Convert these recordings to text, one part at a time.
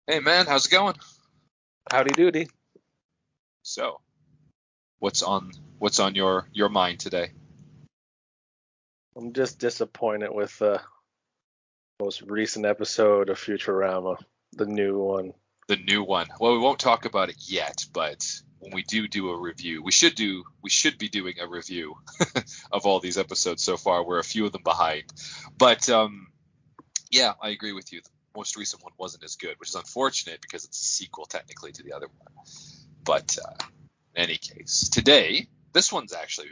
Hey man, how's it going? Howdy doody. So, what's on your mind today? I'm just disappointed with the most recent episode of Futurama, the new one. The new one. Well, we won't talk about it yet, but when we do a review, we should be doing a review of all these episodes so far. We're a few of them behind, but yeah, I agree with you. The most recent one wasn't as good, which is unfortunate because it's a sequel technically to the other one. But in any case, today this one's actually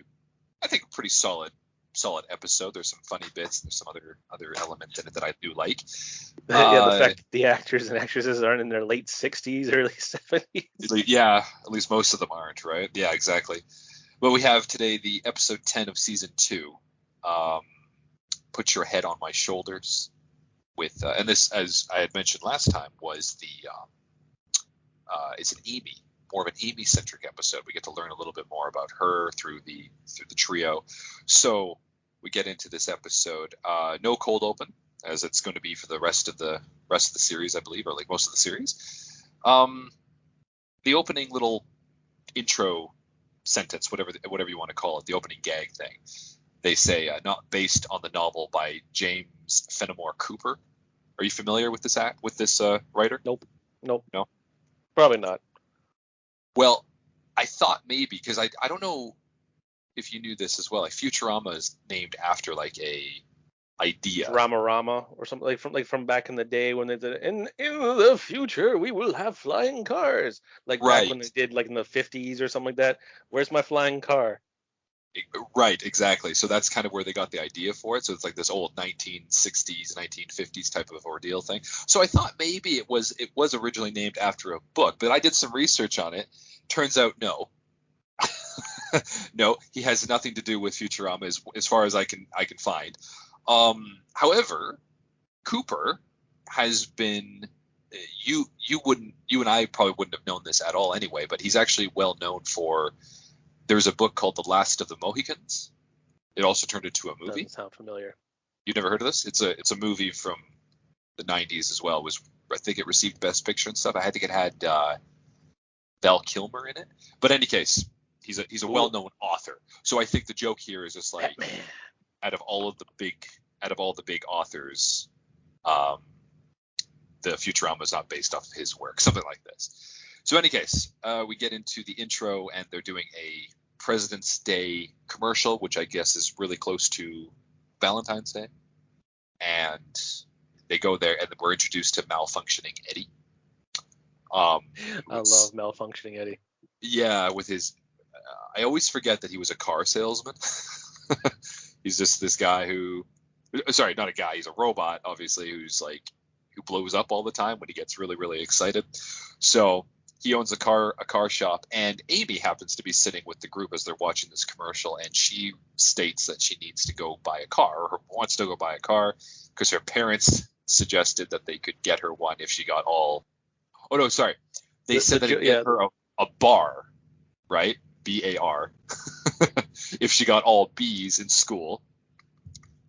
I think a pretty solid episode. There's some funny bits. There's some other elements in it that I do like. Yeah, the Uh, fact that the actors and actresses aren't in their late 60s, early 70s. yeah, at least most of them aren't, right? Yeah, exactly. But we have today the episode 10 of season 2. Um, Put your head on my shoulders with and this, as I had mentioned last time, was the it's an Amy, more of an Amy centric episode. We get to learn a little bit more about her through the trio. So we get into this episode. No cold open, as it's going to be for the rest of the series, I believe, or like most of the series. Um, the opening little intro sentence, whatever you want to call it, the opening gag thing. They say not based on the novel by James Fenimore Cooper. Are you familiar with this writer? Nope. Nope. No. Probably not. Well, I thought maybe because I don't know if you knew this as well. Like Futurama is named after like a idea. Rama Rama or something like from back in the day when they did in the future we will have flying cars. Like back when Right. they did like in the 50s or something like that. Where's my flying car? Right, exactly. So that's kind of where they got the idea for it. So it's like this old 1960s, 1950s type of ordeal thing. So I thought maybe it was originally named after a book, but I did some research on it. Turns out no. No, he has nothing to do with Futurama as far as I can find. However, Cooper has been you and I probably wouldn't have known this at all anyway, but he's actually well known for there's a book called The Last of the Mohicans. It also turned into a movie. Doesn't sound familiar. You never heard of this? It's a movie from the 90s as well. It was I think it received Best Picture and stuff. I think it had Val Kilmer in it. But in any case, he's a Cool. well-known author. So I think the joke here is just like Batman. out of all the big authors, um, the Futurama is not based off of his work, something like this. So, in any case, we get into the intro, and they're doing a President's Day commercial, which I guess is really close to Valentine's Day. And they go there, and we're introduced to malfunctioning Eddie. I love malfunctioning Eddie. Yeah, with his. I always forget that he was a car salesman. He's just this guy who. Sorry, not a guy. He's a robot, obviously, who blows up all the time when he gets really, really excited. So he owns a car shop, and Amy happens to be sitting with the group as they're watching this commercial, and she states that she needs to go buy a car, or wants to go buy a car, because her parents suggested that they could get her one if she got all. Oh no, sorry, they said that it'd get her a bar, right? BAR, if she got all B's in school,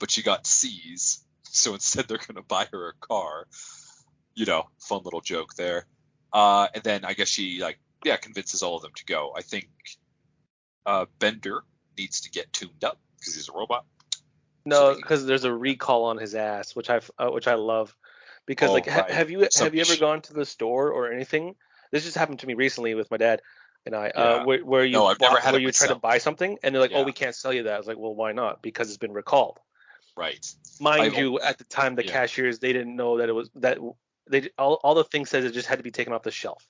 but she got C's. So instead, they're going to buy her a car. Fun little joke there. And then I guess she convinces all of them to go. I think Bender needs to get tuned up because he's a robot. No, because there's a recall on his ass, which I love. Because Oh like, right, have you some have you ever issue. gone to the store or anything? This just happened to me recently with my dad and I, Yeah. where No, I've never had where it you try to myself. buy something and they're like, oh, Yeah. we can't sell you that. I was like, well, why not? Because it's been recalled. Right. I've Mind you, only. at the time, the Yeah. cashiers they didn't know that it was that they all the thing says it just had to be taken off the shelf.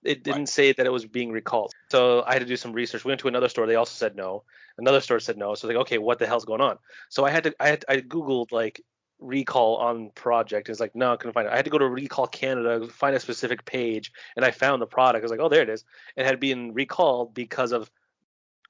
It Right. didn't say that it was being recalled. So I had to do some research. We went to another store. They also said no. Another store said no. So like, okay, what the hell's going on? So I googled like recall on project. It's like no, I couldn't find it. I had to go to Recall Canada, find a specific page, and I found the product. I was like, oh, there it is. It had been recalled because of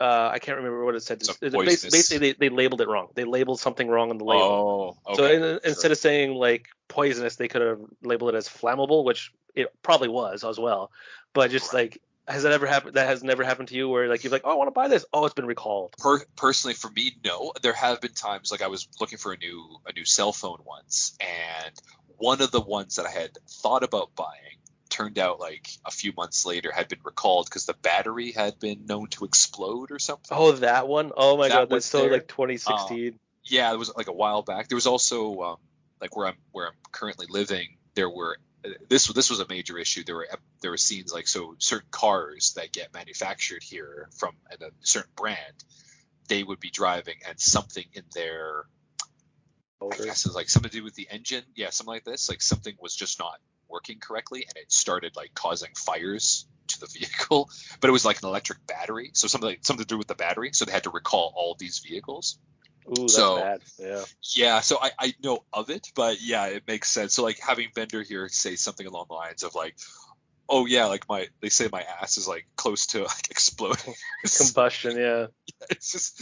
I can't remember what it said. Some Basically, poisonous. they labeled it wrong. They labeled something wrong on the label. Oh. So Okay. instead Sure. of saying like poisonous, they could have labeled it as flammable, which it probably was as well. But just Right. like, has that ever happened? That has never happened to you where like you're like, oh, I want to buy this. Oh, it's been recalled. Personally, for me, no. There have been times like I was looking for a new cell phone once, and one of the ones that I had thought about buying turned out like a few months later had been recalled because the battery had been known to explode or something. Oh, that one. Oh my That God, that's was so there. like 2016. Yeah, it was like a while back. There was also like where I'm currently living. There were this was a major issue. There were scenes like, so certain cars that get manufactured here from a certain brand, they would be driving and something in their, I guess it's like something to do with the engine. Yeah, something like this. Like something was just not working correctly and it started like causing fires to the vehicle. But it was like an electric battery. So something to do with the battery. So they had to recall all these vehicles. Ooh, that's So bad. Yeah. yeah, so I know of it, but yeah, it makes sense. So like having Bender here say something along the lines of like, oh yeah, like they say my ass is like close to like exploding. Combustion. Yeah. It's just,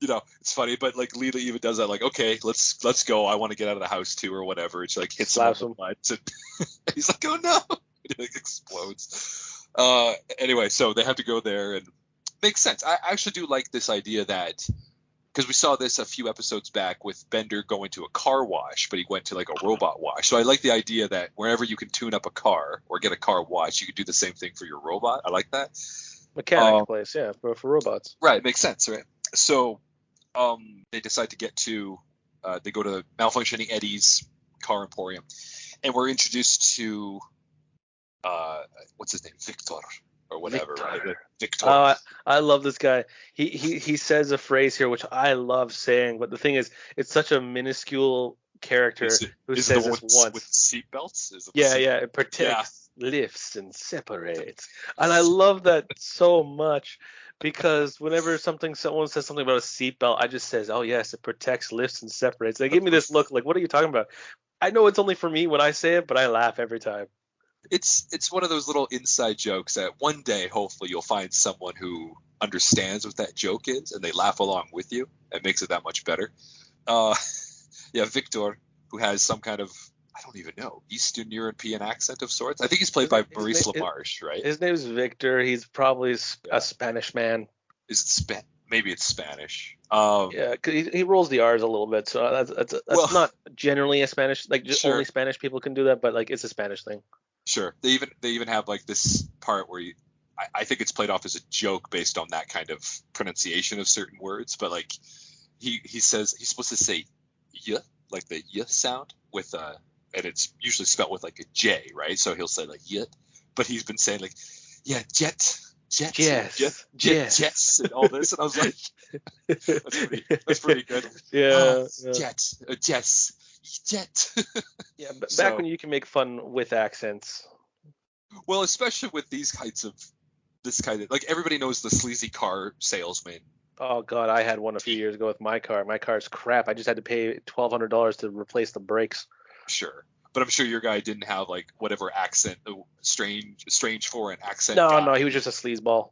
it's funny, but like Lita even does that, like, okay, let's go. I want to get out of the house too, or whatever. And she like hits Slaps him on him. the butt, and he's like, oh no, it like explodes. Anyway, so they have to go there, and makes sense. I actually do like this idea that, because we saw this a few episodes back with Bender going to a car wash, but he went to like a robot wash. So I like the idea that wherever you can tune up a car or get a car washed, you can do the same thing for your robot. I like that. Mechanic place, yeah, for robots. Right, makes sense, right? So they decide to they go to Malfunctioning Eddie's car emporium, and we're introduced to what's his name, Victor or whatever, Victor. right? Victor. I love this guy. He says a phrase here which I love saying, but the thing is, it's such a minuscule character who says this once. With seatbelts? Yeah, it protects, lifts, and separates. And I love that so much, because whenever someone says something about a seatbelt, I just says, oh yes, it protects, lifts, and separates. They give me this look like, what are you talking about? I know it's only for me when I say it, but I laugh every time. It's one of those little inside jokes that one day hopefully you'll find someone who understands what that joke is and they laugh along with you. It makes it that much better. Yeah, Victor, who has some kind of, I don't even know, Eastern European accent of sorts. I think he's played by Maurice LaMarche, right? His name's Victor. He's probably a Spanish man. Is it maybe it's Spanish. Yeah, 'cause he rolls the R's a little bit, so that's not generally a Spanish, like just only Spanish people can do that, but like it's a Spanish thing. Sure. They even have like this part where I think it's played off as a joke based on that kind of pronunciation of certain words, but like he says he's supposed to say y, like the y sound with and it's usually spelled with like a J, right? So he'll say like y, but he's been saying like, yeah, jets and all this, and I was like, that's pretty good. Yeah, Jets. Yeah, but back when you can make fun with accents. Well, especially with this kind of, like, everybody knows the sleazy car salesman. Oh God, I had one a few years ago with my car. My car's crap. I just had to pay $1,200 to replace the brakes. Sure, but I'm sure your guy didn't have like whatever accent, strange foreign accent. No, he was just a sleazeball.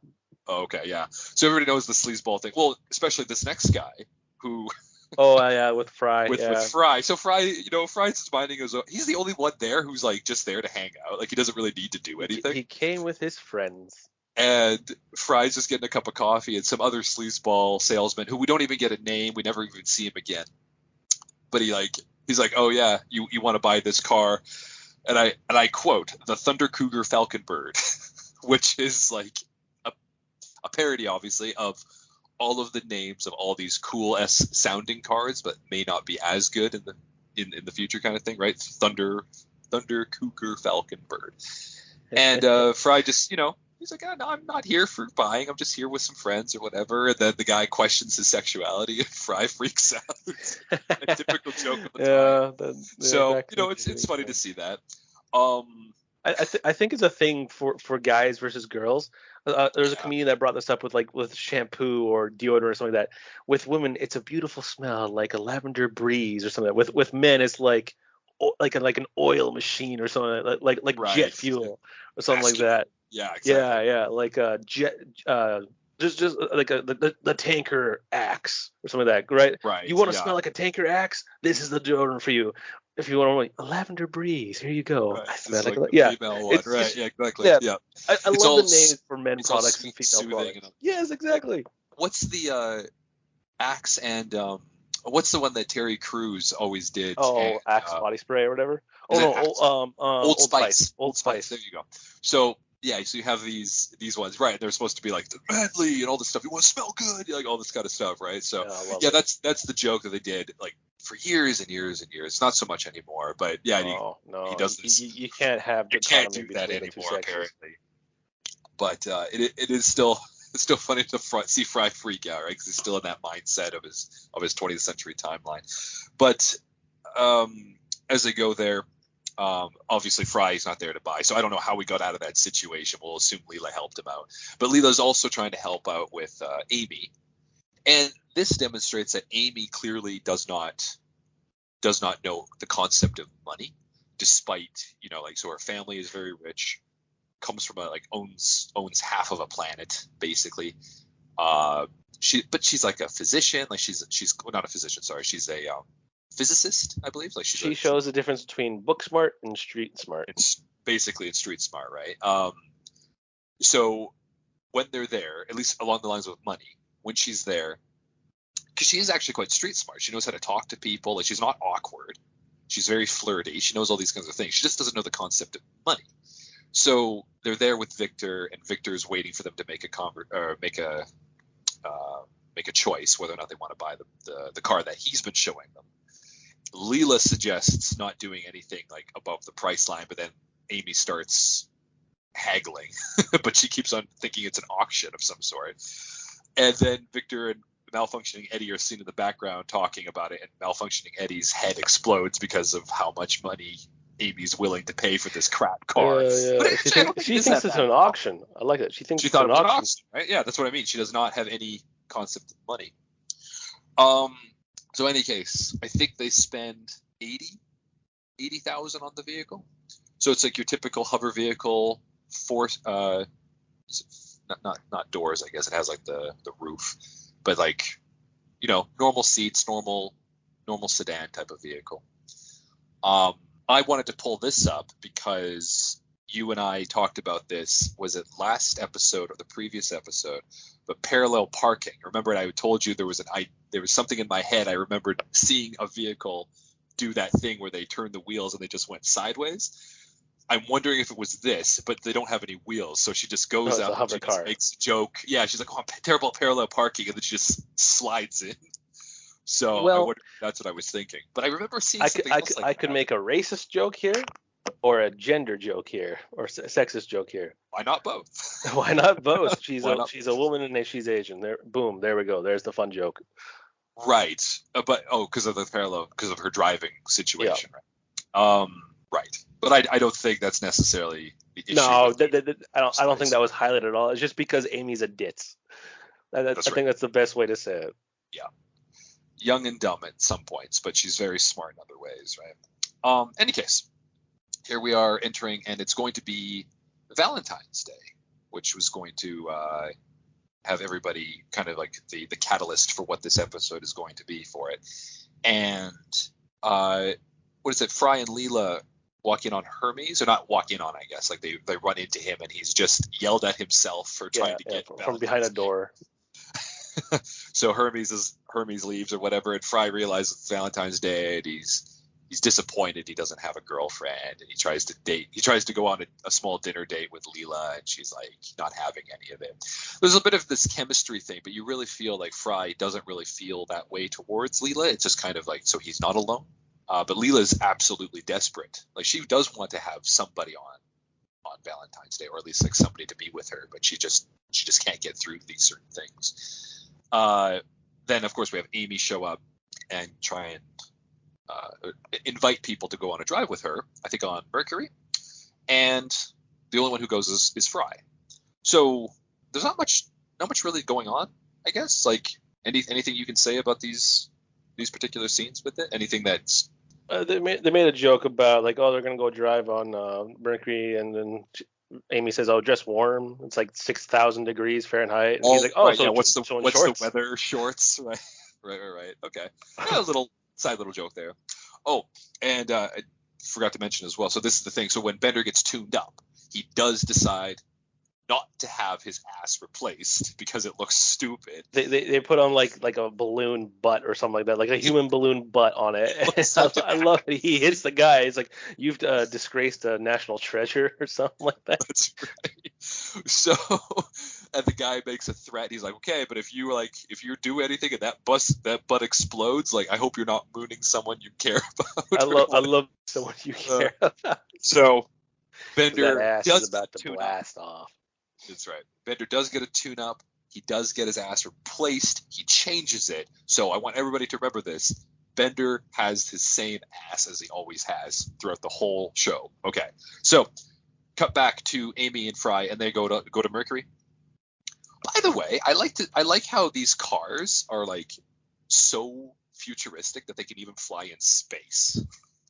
Oh, okay, yeah. So everybody knows the sleazeball thing. Well, especially this next guy who. Oh yeah, with Fry. With Fry. So Fry, Fry's just minding his own. He's the only one there who's like just there to hang out. Like he doesn't really need to do anything. He came with his friends. And Fry's just getting a cup of coffee, and some other sleazeball salesman who we don't even get a name. We never even see him again. But he's like, oh yeah, you want to buy this car, and I quote, the Thunder Cougar Falcon Bird, which is like a parody, obviously, of all of the names of all these cool sounding cars, but may not be as good in the future, kind of thing, right? Thunder Cougar Falcon Bird, and Fry just he's like, oh, no, I'm not here for buying. I'm just here with some friends or whatever. And then the guy questions his sexuality, and Fry freaks out. A typical joke of the time. So it's funny to see that. I think it's a thing for guys versus girls. There's a comedian that brought this up with shampoo or deodorant or something like that. With women, it's a beautiful smell like a lavender breeze or something. With men, it's like an oil machine or something like right. Jet fuel or something like that. Yeah, exactly. Yeah, like a jet. Just like the tanker axe or something like that, right? Right. You want to smell like a tanker axe? This is the deodorant for you. If you want a lavender breeze, here you go. Right. I smell like yeah. Right. Yeah, exactly. Yeah. I love the names for men products and female products. Yes, exactly. What's the Axe and what's the one that Terry Crews always did? And, Oh, Axe body spray or whatever. Oh is it no, Axe? Old Spice. Old Old Spice. Spice. There you go. So yeah, so you have these ones, right? And they're supposed to be like manly and all this stuff. You want to smell good, like all this kind of stuff, right? So Yeah, I love yeah, it. that's the joke that they did like for years and years and years. Not so much anymore, but yeah, No, he no, does this. you can't have You can't dichotomy do that between the two anymore, sexes. apparently. But it is still it's still funny to see Fry freak out, right? Because he's still in that mindset of his 20th century timeline. But as they go there, obviously Fry's not there to buy, so I don't know how we got out of that situation. We'll assume Leela helped him out, but Leela's also trying to help out with Amy, and this demonstrates that Amy clearly does not know the concept of money, despite like so her family is very rich, comes from owns half of a planet basically. But she's like a physician, like she's well, not a physician, sorry, she's a physicist, I believe. Like She shows the difference between book smart and street smart. It's street smart, right? So when they're there, at least along the lines of money, when she's there, because she is actually quite street smart. She knows how to talk to people. Like she's not awkward. She's very flirty. She knows all these kinds of things. She just doesn't know the concept of money. So they're there with Victor, and Victor's waiting for them to make a choice whether or not they want to buy the car that he's been showing them. Leela suggests not doing anything like above the price line, but then Amy starts haggling, but she keeps on thinking it's an auction of some sort. And then Victor and malfunctioning Eddie are seen in the background talking about it, and malfunctioning Eddie's head explodes because of how much money Amy's willing to pay for this crap car. Yeah. But She thinks it's an auction. I like it. She thinks it's thought an it was auction. an auction, right? Yeah, that's what I mean. She does not have any concept of money. So in any case, I think they spend 80,000 on the vehicle. So it's like your typical hover vehicle, not doors, I guess. It has like the roof, but like normal seats, normal sedan type of vehicle. I wanted to pull this up because you and I talked about this. Was it last episode or the previous episode? But parallel parking. Remember, I told you there was something in my head. I remembered seeing a vehicle do that thing where they turned the wheels and they just went sideways. I'm wondering if it was this, but they don't have any wheels, so she just goes out and she just makes a joke. Yeah, she's like, "Oh, terrible parallel parking," and then she just slides in. So I wonder if that's what I was thinking. But I remember seeing something else like I could make a racist joke here, or a gender joke here, or a sexist joke here. Why not both? Why not both? She's a woman and she's Asian. There we go. There's the fun joke. Right, but because of the parallel, because of her driving situation, right? Right, but I don't think that's necessarily the issue. No, I don't think that was highlighted at all. It's just because Amy's a ditz. I think that's the best way to say it. Yeah, young and dumb at some points, but she's very smart in other ways, right? Any case, here we are entering, and it's going to be Valentine's Day, which was going to have everybody kind of like the catalyst for what this episode is going to be for it. And what is it? Fry and Leela walk in on Hermes, or not walk in on, I guess, like they run into him, and he's just yelled at himself for trying to get from behind a door. So Hermes leaves or whatever, and Fry realizes it's Valentine's Day, and he's disappointed he doesn't have a girlfriend, and he tries to go on a small dinner date with Leela, and she's like not having any of it. There's a bit of this chemistry thing, but you really feel like Fry doesn't really feel that way towards Leela. It's just kind of like, so he's not alone. But Leela is absolutely desperate. Like she does want to have somebody on Valentine's Day, or at least like somebody to be with her, but she just can't get through these certain things. Then of course we have Amy show up and try and invite people to go on a drive with her, I think on Mercury, and the only one who goes is Fry. So there's not much really going on, I guess. Like anything you can say about these particular scenes with it? Anything that's they made a joke about like, oh, they're gonna go drive on Mercury, and then Amy says, "Oh, dress warm. It's like 6,000 degrees Fahrenheit." And he's like, "Oh, right, so yeah, what's the weather? Shorts, right? Right. Okay, yeah, a little joke there. Oh, and I forgot to mention as well. So this is the thing. So when Bender gets tuned up, he does decide not to have his ass replaced because it looks stupid. They put on like a balloon butt or something like that, like a human balloon butt on it. I love it. He hits the guy. He's like, "You've disgraced a national treasure" or something like that. That's right. So, and the guy makes a threat. He's like, "Okay, but if you do anything and that butt explodes, like I hope you're not mooning someone you care about." I love someone you care about. So Bender that ass does is about to blast off. That's right. Bender does get a tune-up. He does get his ass replaced. He changes it. So I want everybody to remember this. Bender has his same ass as he always has throughout the whole show. Okay. So cut back to Amy and Fry, and they go to Mercury. By the way, I like how these cars are like so futuristic that they can even fly in space.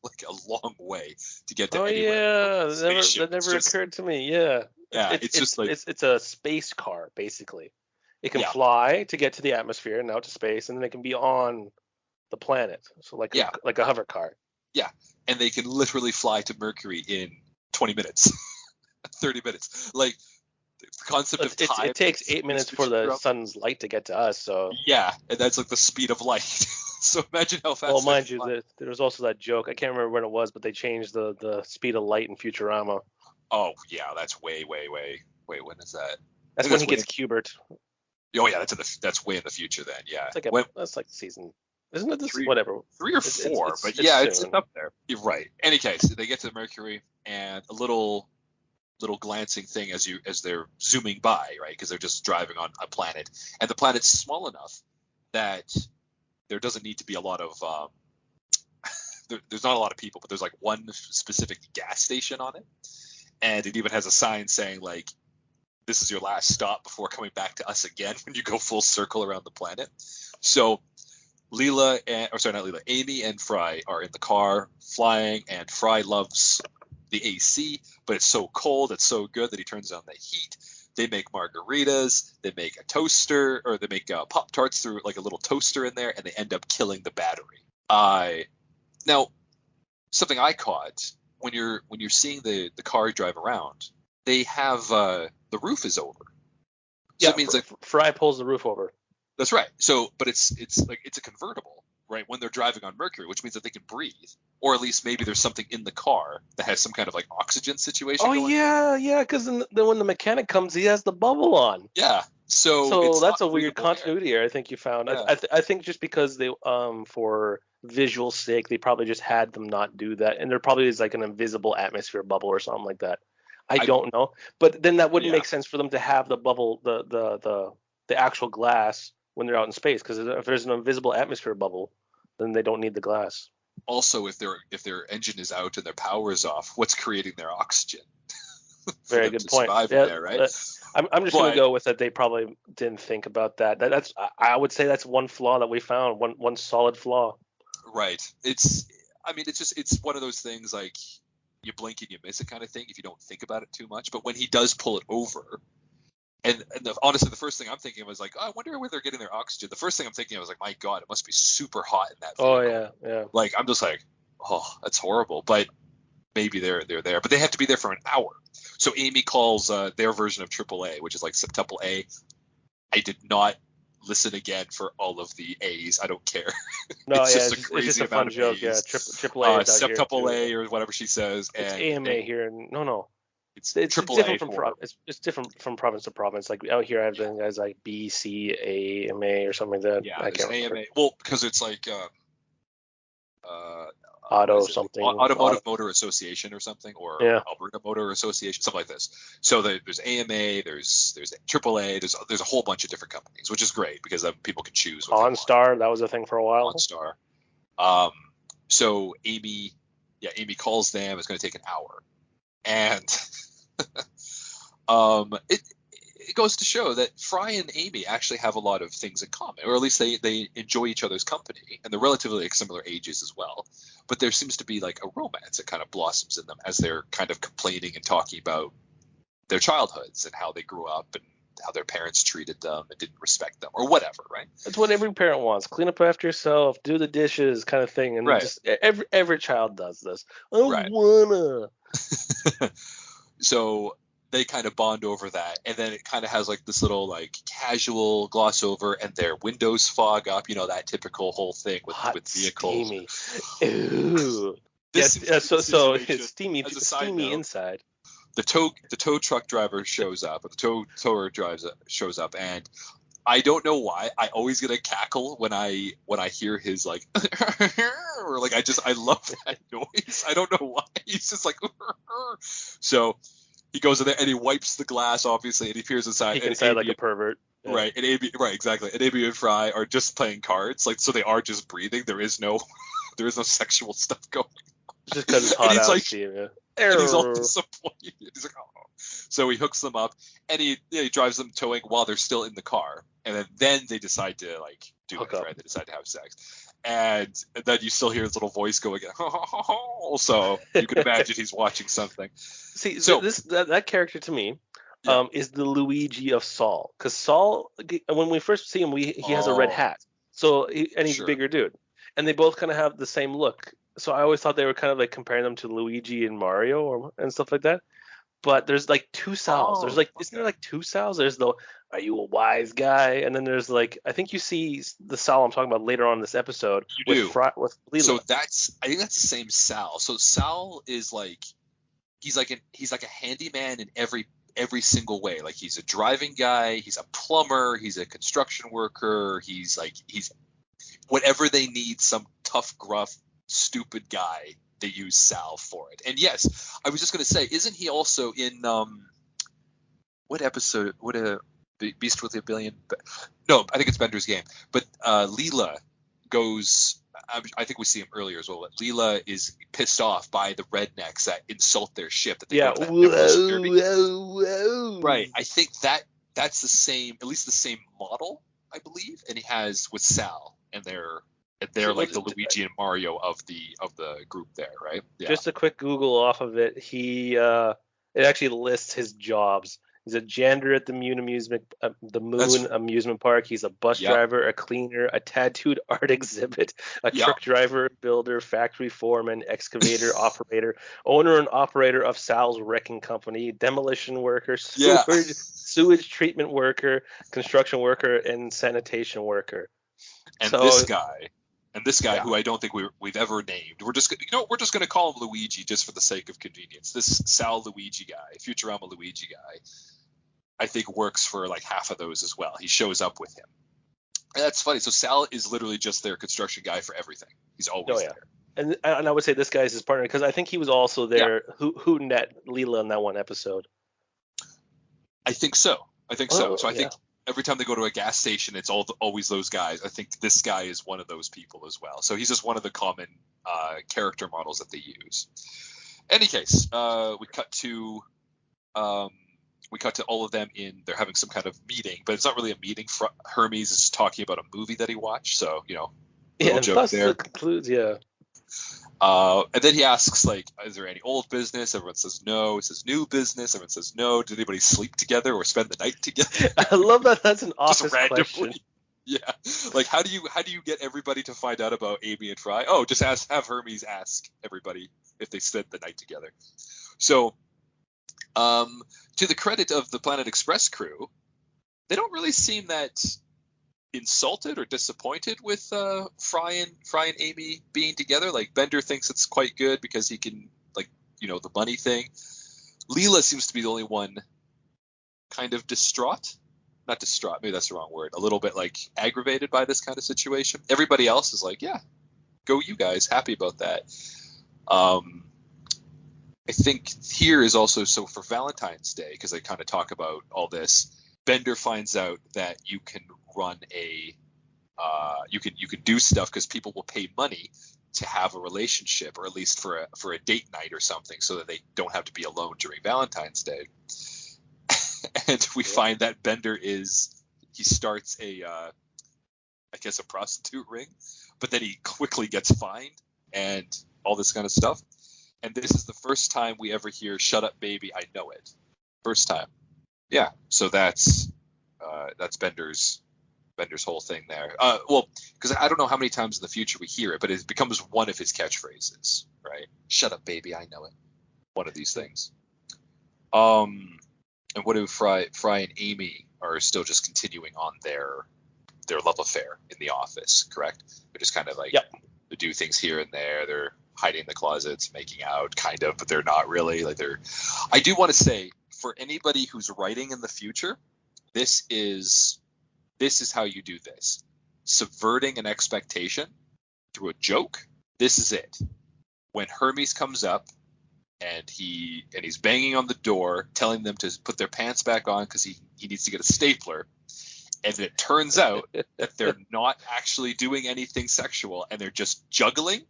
Like a long way to get to anywhere. That never occurred to me. Yeah. It's just like it's a space car basically. It can fly to get to the atmosphere and out to space, and then it can be on the planet. So like a hover car. Yeah, and they can literally fly to Mercury in 20 minutes, 30 minutes. Like the concept of time. It takes 8 minutes for the sun's light to get to us. So yeah, and that's like the speed of light. So imagine how fast. Well, mind you, there was also that joke. I can't remember when it was, but they changed the speed of light in Futurama. Oh yeah, that's way. Wait, when is that? That's when he gets Cubert. Oh yeah, that's way in the future then. Yeah, that's like season. Isn't it this whatever 3 or 4? But yeah, it's up there. You're right. Any case, they get to Mercury, and a little glancing thing as they're zooming by, right? Because they're just driving on a planet, and the planet's small enough that there doesn't need to be a lot of there's not a lot of people, but there's like one specific gas station on it, and it even has a sign saying like, "This is your last stop before coming back to us again," when you go full circle around the planet. So Amy and Fry are in the car flying, and Fry loves the AC, but it's so cold, it's so good that he turns on the heat. They make margaritas, they make a toaster, or they make Pop-Tarts through like a little toaster in there, and they end up killing the battery. Now, something I caught when you're seeing the car drive around, they have the roof is over. So it means like Fry pulls the roof over. That's right. So, but it's a convertible, right? When they're driving on Mercury, which means that they can breathe, or at least maybe there's something in the car that has some kind of like oxygen situation. Oh yeah, because then when the mechanic comes, he has the bubble on. Yeah. So that's a weird continuity error I think you found. Yeah. I think just because they for visual sake they probably just had them not do that, and there probably is like an invisible atmosphere bubble or something like that. I don't know, but then that wouldn't make sense for them to have the bubble, the actual glass when they're out in space, because if there's an invisible atmosphere bubble, then they don't need the glass. Also, if their engine is out and their power is off, what's creating their oxygen? Very good point. There, right? I'm just going to go with that. They probably didn't think about that. I would say that's one flaw that we found. One solid flaw. Right. It's one of those things like you blink and you miss it kind of thing if you don't think about it too much. But when he does pull it over, honestly, the first thing I'm thinking was like, oh, I wonder where they're getting their oxygen. The first thing I'm thinking, I was like, my God, it must be super hot in that vehicle. Oh yeah. Like I'm just like, oh, that's horrible. But maybe they're there. But they have to be there for an hour. So Amy calls their version of AAA, which is like Septuple A. I did not listen again for all of the A's. I don't care. No, it's just a fun joke. Yeah, AAA. Septuple A or whatever she says. It's AMA here. No. It's AAA different from it's different from province to province. Like out here, I've been guys like B, C, A, M, A or something like that. Yeah, I can't AMA. Well, because it's like Automotive Motor Association or something, or Alberta Motor Association, something like this. So there's AMA, there's AAA, there's a whole bunch of different companies, which is great because people can choose. OnStar, that was a thing for a while. OnStar. So Amy calls them. It's going to take an hour, and it goes to show that Fry and Amy actually have a lot of things in common, or at least they enjoy each other's company, and they're relatively like similar ages as well. But there seems to be like a romance that kind of blossoms in them as they're kind of complaining and talking about their childhoods and how they grew up and how their parents treated them and didn't respect them or whatever, right? That's what every parent wants. Clean up after yourself, do the dishes kind of thing. And just every child does this. I wanna. So they kind of bond over that, and then it kind of has like this little like casual gloss over, and their windows fog up, that typical whole thing with Hot, vehicles. steamy. Ooh. This Yes. Yeah, seems to be the so situation. it's steamy, As a side steamy note, inside. the tow truck driver shows up, or the tower shows up, and I don't know why I always get a cackle when I hear his like or like I love that noise. I don't know why. He's just like so he goes in there and he wipes the glass, obviously, and he peers inside. He can And sound Amy like a pervert. Yeah. right, and Amy, right, exactly. And Amy and Fry are just playing cards, like so they are just breathing. There is no sexual stuff going. Just because it's And hot he's out, like, steam. Yeah. and he's all Error. disappointed. He's like, oh. So he hooks them up, and he drives them towing while they're still in the car, and then they decide to like do Hook it, up. right? They decide to have sex, and then you still hear his little voice going, so you can imagine he's watching something. See, So that character to me yeah. is the Luigi of Saul, because Saul, when we first see him, he has a red Oh, hat, so and he's a sure. bigger dude, and they both kind of have the same look. So I always thought they were kind of like comparing them to Luigi and Mario and stuff like that. But there's like two Sals. There's Oh, like, isn't there like two Sals? There's the "Are you a wise guy?" And then there's like, I think you see the Sal I'm talking about later on in this episode you with do. with So Leela. I think that's the same Sal. So Sal is like he's like a handyman in every single way. Like he's a driving guy, he's a plumber, he's a construction worker, he's whatever they need, some tough, gruff, stupid guy, they use Sal for it. And yes, I was just gonna say, isn't he also in what episode? What a Beast with a Billion? No, I think it's Bender's Game. But Leela goes. I think we see him earlier as well. But Leela is pissed off by the rednecks that insult their ship. That they Yeah, go to that demolition whoa, derby. whoa. Right. I think that's the same, at least the same model, I believe, and he has with Sal, and they're like the Luigi and Mario of the group there, right? Yeah. Just a quick Google off of it. It actually lists his jobs. He's a janitor at the Moon Amusement Park. He's a bus driver, a cleaner, a tattooed art exhibit, a truck driver, builder, factory foreman, excavator, operator, owner and operator of Sal's Wrecking Company, demolition worker, sewage treatment worker, construction worker, and sanitation worker. And this guy, who I don't think we've ever named, we're just going to call him Luigi just for the sake of convenience. This Sal Luigi guy, Futurama Luigi guy, I think works for like half of those as well. He shows up with him. And that's funny. So Sal is literally just their construction guy for everything. He's always there. And I would say this guy is his partner because I think he was also there hooting at Leela in that one episode. I think so. So I think every time they go to a gas station, it's always those guys. I think this guy is one of those people as well. So he's just one of the common character models that they use. Any case, we cut to all of them they're having some kind of meeting, but it's not really a meeting. Hermes is talking about a movie that he watched, so little joke there. It concludes, and then he asks, like, is there any old business? Everyone says no. He says new business. Everyone says no. Did anybody sleep together or spend the night together? I love that. That's an office question. Yeah. Like, how do you get everybody to find out about Amy and Fry? Oh, just have Hermes ask everybody if they spent the night together. So, to the credit of the Planet Express crew, they don't really seem that insulted or disappointed with Fry and Amy being together. Like, Bender thinks it's quite good because he can, like, the money thing. Leela seems to be the only one kind of distraught. Not distraught, maybe that's the wrong word. A little bit like aggravated by this kind of situation. Everybody else is like, yeah, go you guys, happy about that. I think here is also so for Valentine's Day, because they kind of talk about all this. Bender finds out that you can run you can do stuff because people will pay money to have a relationship, or at least for a date night or something, so that they don't have to be alone during Valentine's Day. And we find that Bender he starts I guess a prostitute ring, but then he quickly gets fined and all this kind of stuff. And this is the first time we ever hear "Shut up, baby, I know it." First time. Yeah. So that's Bender's whole thing there. Well, because I don't know how many times in the future we hear it, but it becomes one of his catchphrases, right? "Shut up, baby, I know it." One of these things. And what do Fry and Amy are still just continuing on their love affair in the office, correct? They're just kind of like Yep. they do things here and there. They're hiding in the closets, making out, kind of, but they're not really. Like they're. I do want to say, for anybody who's writing in the future, this is how you do this. Subverting an expectation through a joke. This is it. When Hermes comes up and he's banging on the door, telling them to put their pants back on because he needs to get a stapler. And it turns out that they're not actually doing anything sexual and they're just juggling.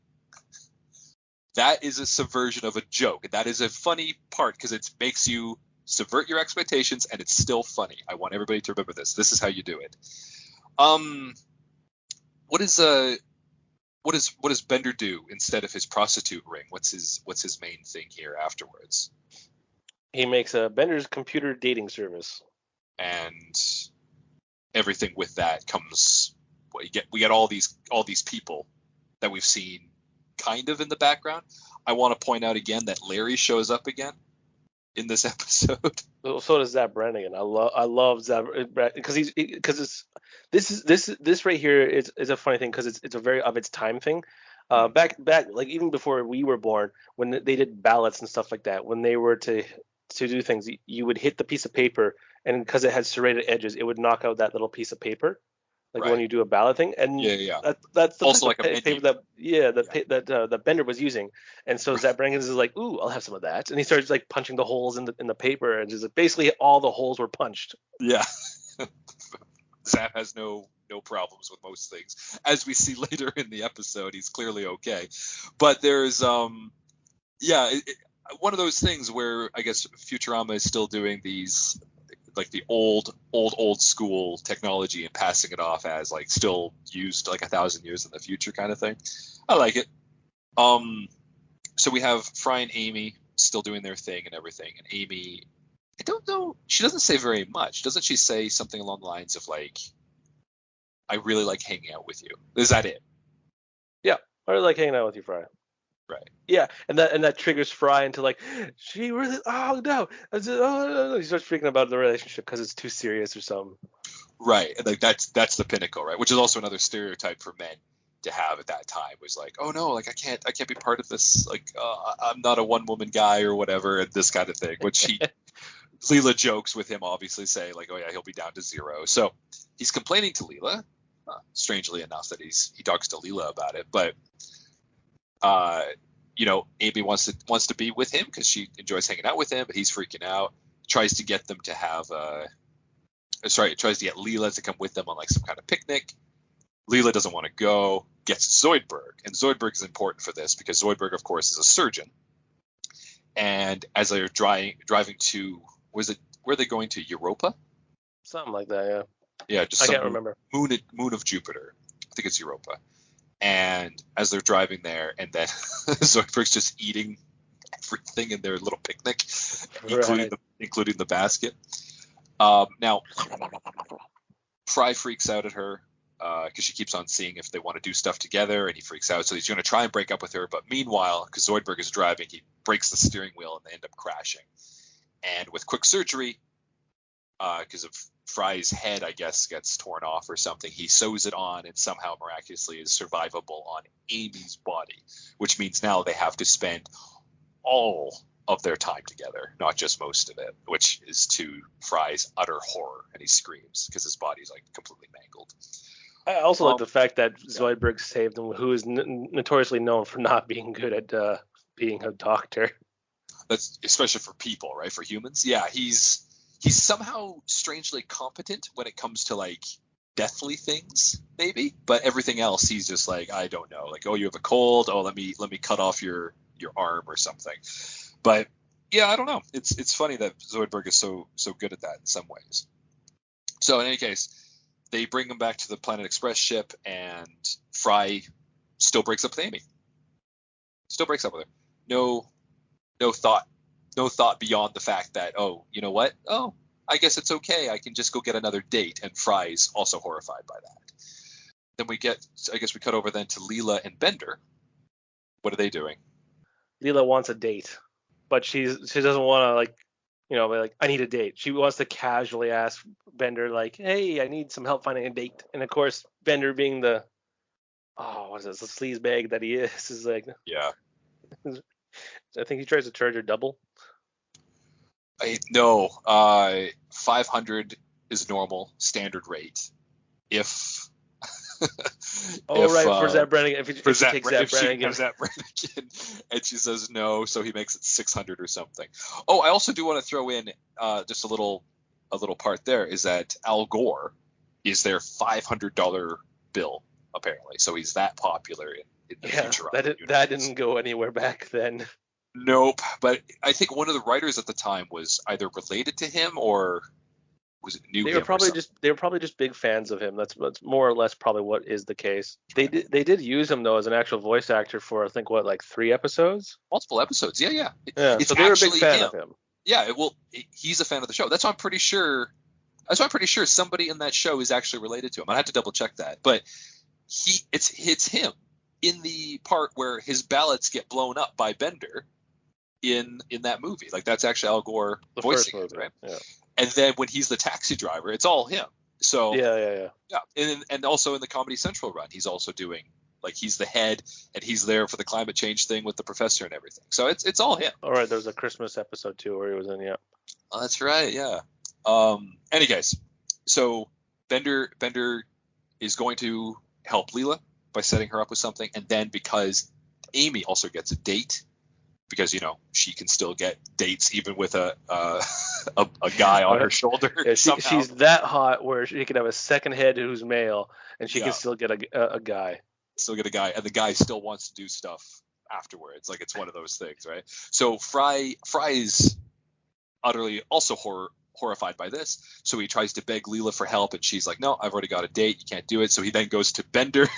That is a subversion of a joke. And that is a funny part because it makes you subvert your expectations and it's still funny. I want everybody to remember this. This is how you do it. What does Bender do instead of his prostitute ring? What's his main thing here afterwards? He makes a Bender's computer dating service. And everything with that comes. Well, we get all these people that we've seen kind of in the background. I want to point out again that Larry shows up again in this episode. So does Zap Brannigan. I love Zap because this right here is a funny thing because it's a very of its time thing. Back like even before we were born, when they did ballots and stuff like that, when they were to do things, you would hit the piece of paper, and because it had serrated edges, it would knock out that little piece of paper, like when you do a ballot thing. And that's the also like a paper that Bender was using. And so Zap Brannigan is like, ooh, I'll have some of that, and he starts like punching the holes in the paper, and just basically all the holes were punched. Yeah. Zap has no problems with most things, as we see later in the episode. He's clearly okay, but there's one of those things where I guess Futurama is still doing these like the old school technology and passing it off as like still used like 1,000 years in the future kind of thing. I like it. So we have Fry and Amy still doing their thing and everything, and Amy, I don't know, she doesn't say very much. Doesn't she say something along the lines of like, I really like hanging out with you? Is that it? Yeah, I really like hanging out with you, Fry. Right. Yeah, and that triggers Fry into like, she really, oh no, he starts freaking about the relationship because it's too serious or something. Right, and like that's the pinnacle, right? Which is also another stereotype for men to have at that time, was like, oh no, like I can't be part of this, like I'm not a one woman guy or whatever, and this kind of thing. Which Leela jokes with him, obviously saying like, oh yeah, he'll be down to zero. So he's complaining to Leela, strangely enough, that he talks to Leela about it, but Amy wants to be with him because she enjoys hanging out with him, but he's freaking out. Tries to get them to have tries to get Leela to come with them on like some kind of picnic. Leela doesn't want to go. Gets Zoidberg, and Zoidberg is important for this because Zoidberg, of course, is a surgeon. And as they're driving to, where are they going to? Europa? Something like that, yeah. Yeah, just I can't remember. Moon of Jupiter. I think it's Europa. And as they're driving there, and then Zoidberg's just eating everything in their little picnic, including the basket. Now, Fry freaks out at her because she keeps on seeing if they want to do stuff together, and he freaks out. So he's going to try and break up with her. But meanwhile, because Zoidberg is driving, he breaks the steering wheel, and they end up crashing. And with quick surgery, because of Fry's head, I guess, gets torn off or something, he sews it on and somehow miraculously is survivable on Amy's body, which means now they have to spend all of their time together, not just most of it, which is to Fry's utter horror, and he screams because his body's like completely mangled. I also like the fact that Zoidberg saved him, who is notoriously known for not being good at being a doctor. That's especially for people, right? For humans, yeah, he's somehow strangely competent when it comes to like deathly things, maybe, but everything else he's just like, I don't know, like, oh, you have a cold, oh, let me cut off your arm or something. But yeah, I don't know. It's funny that Zoidberg is so good at that in some ways. So in any case, they bring him back to the Planet Express ship, and Fry still breaks up with Amy. Still breaks up with her. No thought beyond the fact that, oh, you know what? Oh, I guess it's okay. I can just go get another date. And Fry's also horrified by that. Then we cut over then to Leela and Bender. What are they doing? Leela wants a date, but she doesn't want to like like, I need a date. She wants to casually ask Bender, like, hey, I need some help finding a date. And of course, Bender being the what is this, the sleazebag that he is like, Yeah. I think he tries to charge her double. No, 500 is normal standard rate. If Right, for Zap Brannigan, if she takes Zap Brannigan. If Zap Brannigan and she says no, so he makes it 600 or something. Oh, I also do want to throw in just a little part there is that Al Gore is their $500 bill apparently, so he's that popular in the Futurama. That didn't go anywhere back then. Nope, but I think one of the writers at the time was either related to him or knew they him. They were probably just big fans of him. That's more or less probably what is the case. They did use him though as an actual voice actor for I think like 3 episodes. Multiple episodes, yeah. It's so they were a big fan of him. Yeah, well, he's a fan of the show. That's why I'm pretty sure somebody in that show is actually related to him. I have to double check that, but it's him in the part where his ballots get blown up by Bender in that movie. Like that's actually Al Gore voicing it, right? Yeah. And then when he's the taxi driver, it's all him. So yeah. And also in the Comedy Central run, he's also doing like he's the head and he's there for the climate change thing with the professor and everything. So it's all him. All right, there's a Christmas episode too where he was in. Yeah. Oh, that's right. Yeah. Anyways, so Bender is going to help Leela by setting her up with something, and then because Amy also gets a date. Because she can still get dates even with a guy on her shoulder. Yeah, she's that hot where she can have a second head who's male, and she can still get a guy. Still get a guy, and the guy still wants to do stuff afterwards. Like it's one of those things, right? So Fry is utterly also horrified by this. So he tries to beg Leela for help, and she's like, "No, I've already got a date. You can't do it." So he then goes to Bender.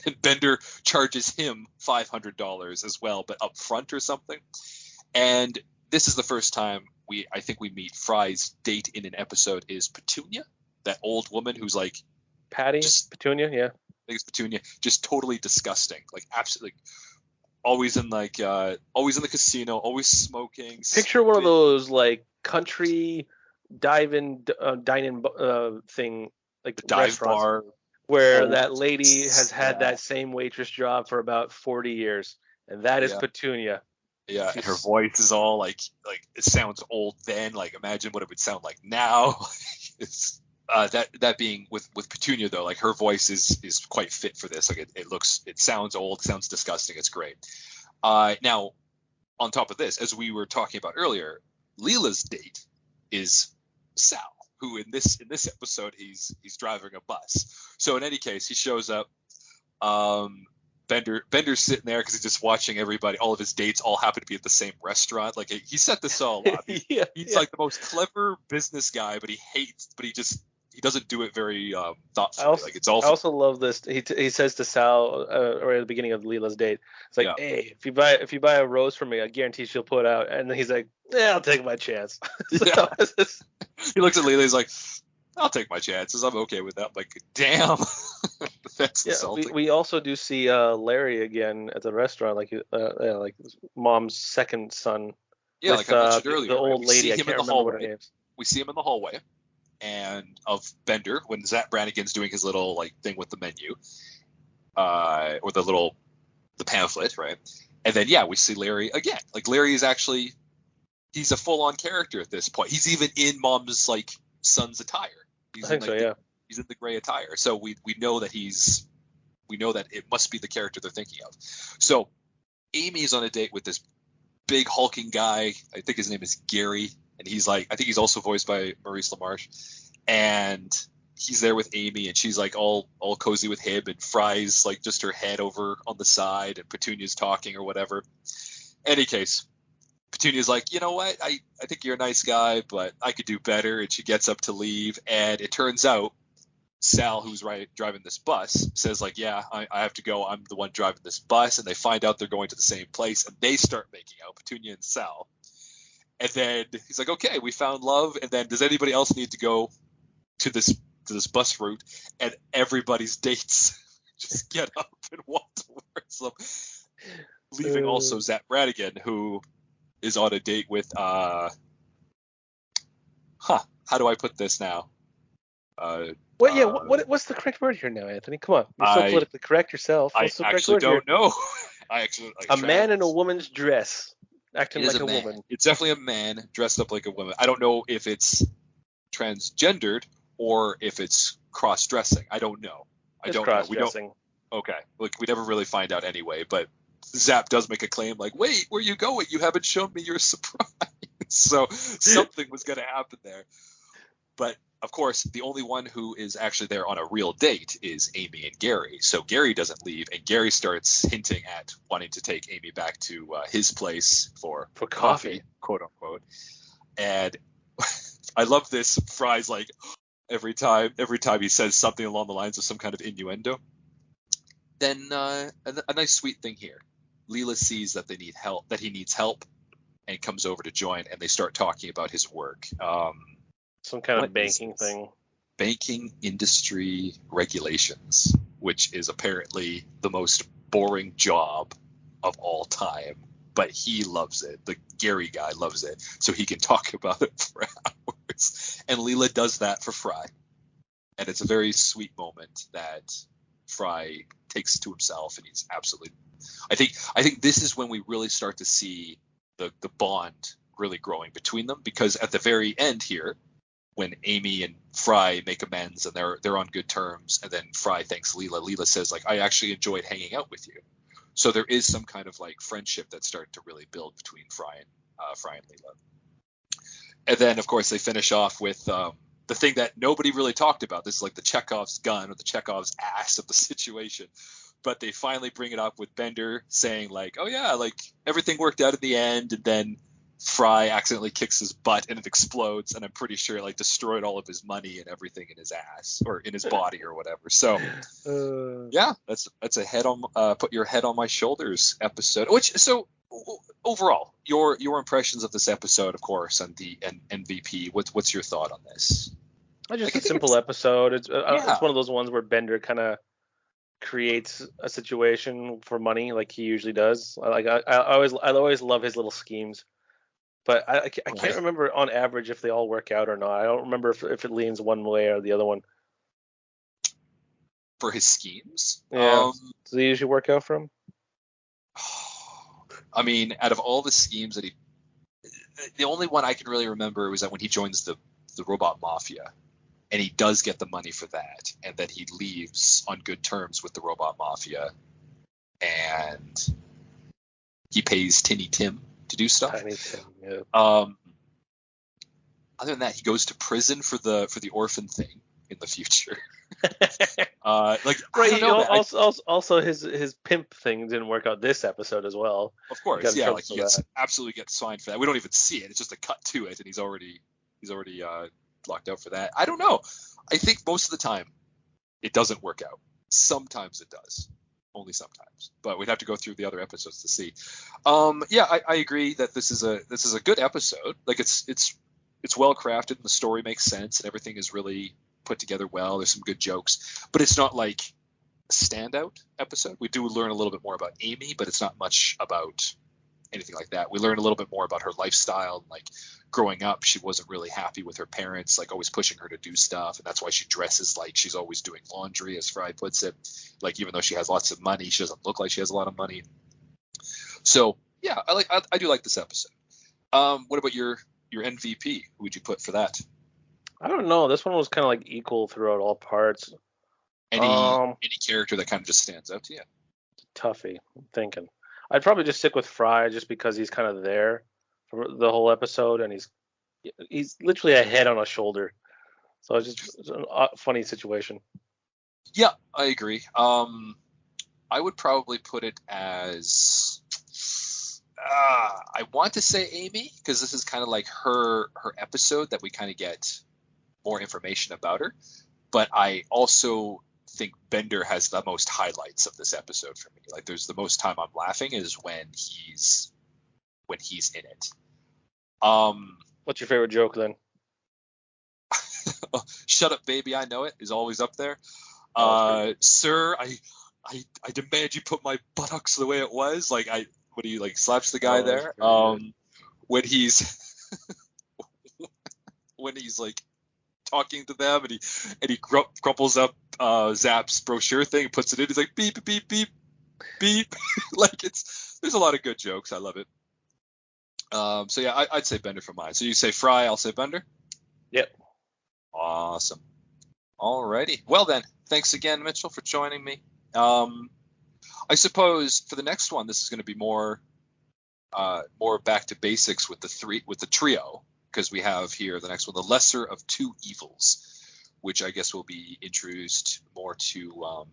And Bender charges him $500 as well, but up front or something. And this is the first time I think we meet Fry's date in an episode is Petunia, that old woman who's like Patty. Petunia, yeah. I think it's Petunia, just totally disgusting, like absolutely. Always in the casino, always smoking. Picture one of those like country dine-in thing, like the dive bar. Where that lady has had that same waitress job for about 40 years, and that is Petunia. Yeah, and her voice is all like it sounds old then. Like imagine what it would sound like now. It's that being with Petunia though, like her voice is quite fit for this. Like it sounds old, sounds disgusting. It's great. Now, on top of this, as we were talking about earlier, Leela's date is Sal, who in this episode he's driving a bus. So in any case, he shows up. Bender's sitting there because he's just watching everybody. All of his dates all happen to be at the same restaurant. Like he set this all up. He's like the most clever business guy, but he doesn't do it very thoughtfully. I also love this. He says to Sal right at the beginning of Leela's date, it's like, hey, if you buy a rose for me, I guarantee she'll pull it out. And then he's like, yeah, I'll take my chance. He looks at Leela. He's like, I'll take my chances. I'm okay with that. I'm like, damn. That's insulting. We also do see Larry again at the restaurant, like mom's second son. Yeah, like I mentioned earlier. The old lady. I can't remember what her name is. We see him in the hallway, and of Bender when Zap Brannigan's doing his little like thing with the menu, or the pamphlet, right? And then we see Larry again. Like Larry is actually he's a full-on character at this point. He's even in mom's like son's attire. I think so, yeah. He's in the gray attire, so we know that it must be the character they're thinking of. So Amy's on a date with this big hulking guy. I think his name is Gary, and I think he's also voiced by Maurice LaMarche. And he's there with Amy, and she's like all cozy with him, and Fry's like just her head over on the side, and Petunia's talking or whatever. Any case, Petunia's like, you know what? I think you're a nice guy, but I could do better. And she gets up to leave, and it turns out Sal, who's driving this bus, says like, yeah, I have to go. I'm the one driving this bus. And they find out they're going to the same place, and they start making out, Petunia and Sal. And then he's like, okay, we found love. And then does anybody else need to go to this bus route? And everybody's dates just get up and walk towards them, leaving also Zap Brannigan, who is on a date with how do I put this now? What's the correct word here now, Anthony? Come on, you're so I politically correct yourself. I What's the correct actually word here? don't know. I actually A man in a woman's dress, acting It is like a a man. woman. It's definitely a man dressed up like a woman. I don't know if it's transgendered or if it's cross-dressing. I don't know. It's We don't. cross-dressing. Okay. Like we never really find out anyway. But Zap does make a claim like, "Wait, where you going? You haven't shown me your surprise." So something was going to happen there. But of course, the only one who is actually there on a real date is Amy and Gary. So Gary doesn't leave, and Gary starts hinting at wanting to take Amy back to his place for coffee, quote unquote. And I love this. Fry's like every time he says something along the lines of some kind of innuendo. Then a nice sweet thing here. Leela sees that he needs help, and comes over to join, and they start talking about his work. Some kind of banking thing. Banking industry regulations, which is apparently the most boring job of all time. But he loves it. The Gary guy loves it, so he can talk about it for hours. And Leela does that for Fry. And it's a very sweet moment that Fry takes to himself, and he's absolutely. I think this is when we really start to see the bond really growing between them, because at the very end here, when Amy and Fry make amends and they're on good terms, and then Fry thanks Leela. Leela says like, I actually enjoyed hanging out with you. So there is some kind of like friendship that's starting to really build between Fry and Leela. And then of course they finish off with the thing that nobody really talked about. This is like the Chekhov's gun or the Chekhov's ass of the situation. But they finally bring it up with Bender saying like, oh yeah, like everything worked out in the end, and then Fry accidentally kicks his butt and it explodes, and I'm pretty sure it like destroyed all of his money and everything in his ass or in his body or whatever. So yeah, that's a head on put your head on my shoulders episode. Overall, your impressions of this episode, of course, and the MVP. What's your thought on this? Just a simple episode. It's one of those ones where Bender kind of creates a situation for money, like he usually does. I always love his little schemes. But I can't remember on average if they all work out or not. I don't remember if it leans one way or the other one. For his schemes? Yeah. Does he usually work out for him? I mean, out of all the schemes that the only one I can really remember was that when he joins the robot mafia, and he does get the money for that, and then he leaves on good terms with the robot mafia, and he pays Tinny Tim to do stuff. Tiny Tim, yeah. Other than that, he goes to prison for the orphan thing in the future. Also his pimp thing didn't work out this episode as well. Of course, yeah, like he absolutely gets fined for that. We don't even see it; it's just a cut to it, and he's already locked out for that. I don't know. I think most of the time it doesn't work out. Sometimes it does. Only sometimes, but we'd have to go through the other episodes to see. I agree that this is a good episode. Like it's well crafted, and the story makes sense, and everything is really put together well. There's some good jokes, but it's not like a standout episode. We do learn a little bit more about Amy, but it's not much about anything like that. We learn a little bit more about her lifestyle. Like growing up, she wasn't really happy with her parents, like always pushing her to do stuff, and that's why she dresses like she's always doing laundry, as Fry puts it. Like even though she has lots of money, she doesn't look like she has a lot of money. So yeah, I do like this episode. What about your MVP? Who would you put for that? I don't know. This one was kind of like equal throughout all parts. Any character that kind of just stands out to you? Toughie, I'm thinking. I'd probably just stick with Fry just because he's kind of there for the whole episode, and he's literally a head on a shoulder. So it's just a funny situation. Yeah, I agree. I would probably put it as I want to say Amy, because this is kind of like her episode that we kind of get more information about her. But I also think Bender has the most highlights of this episode for me. Like there's the most time I'm laughing is when he's in it. What's your favorite joke then? Shut up, baby, I know it is always up there. Sir, I demand you put my buttocks the way it was. Like when he like slaps the guy there. When he's when he's like talking to them, and he crumples up Zap's brochure thing, puts it in. He's like beep beep beep beep. Like there's a lot of good jokes. I love it. So yeah, I'd say Bender for mine. So you say Fry, I'll say Bender. Yep. Awesome. Alrighty. Well then, thanks again, Mitchell, for joining me. I suppose for the next one, this is going to be more back to basics with the trio, because we have here the next one, the lesser of two evils, which I guess will be introduced more to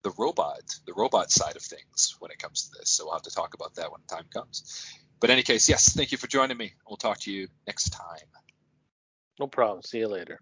the robot side of things when it comes to this. So we'll have to talk about that when the time comes. But in any case, yes, thank you for joining me. We'll talk to you next time. No problem. See you later.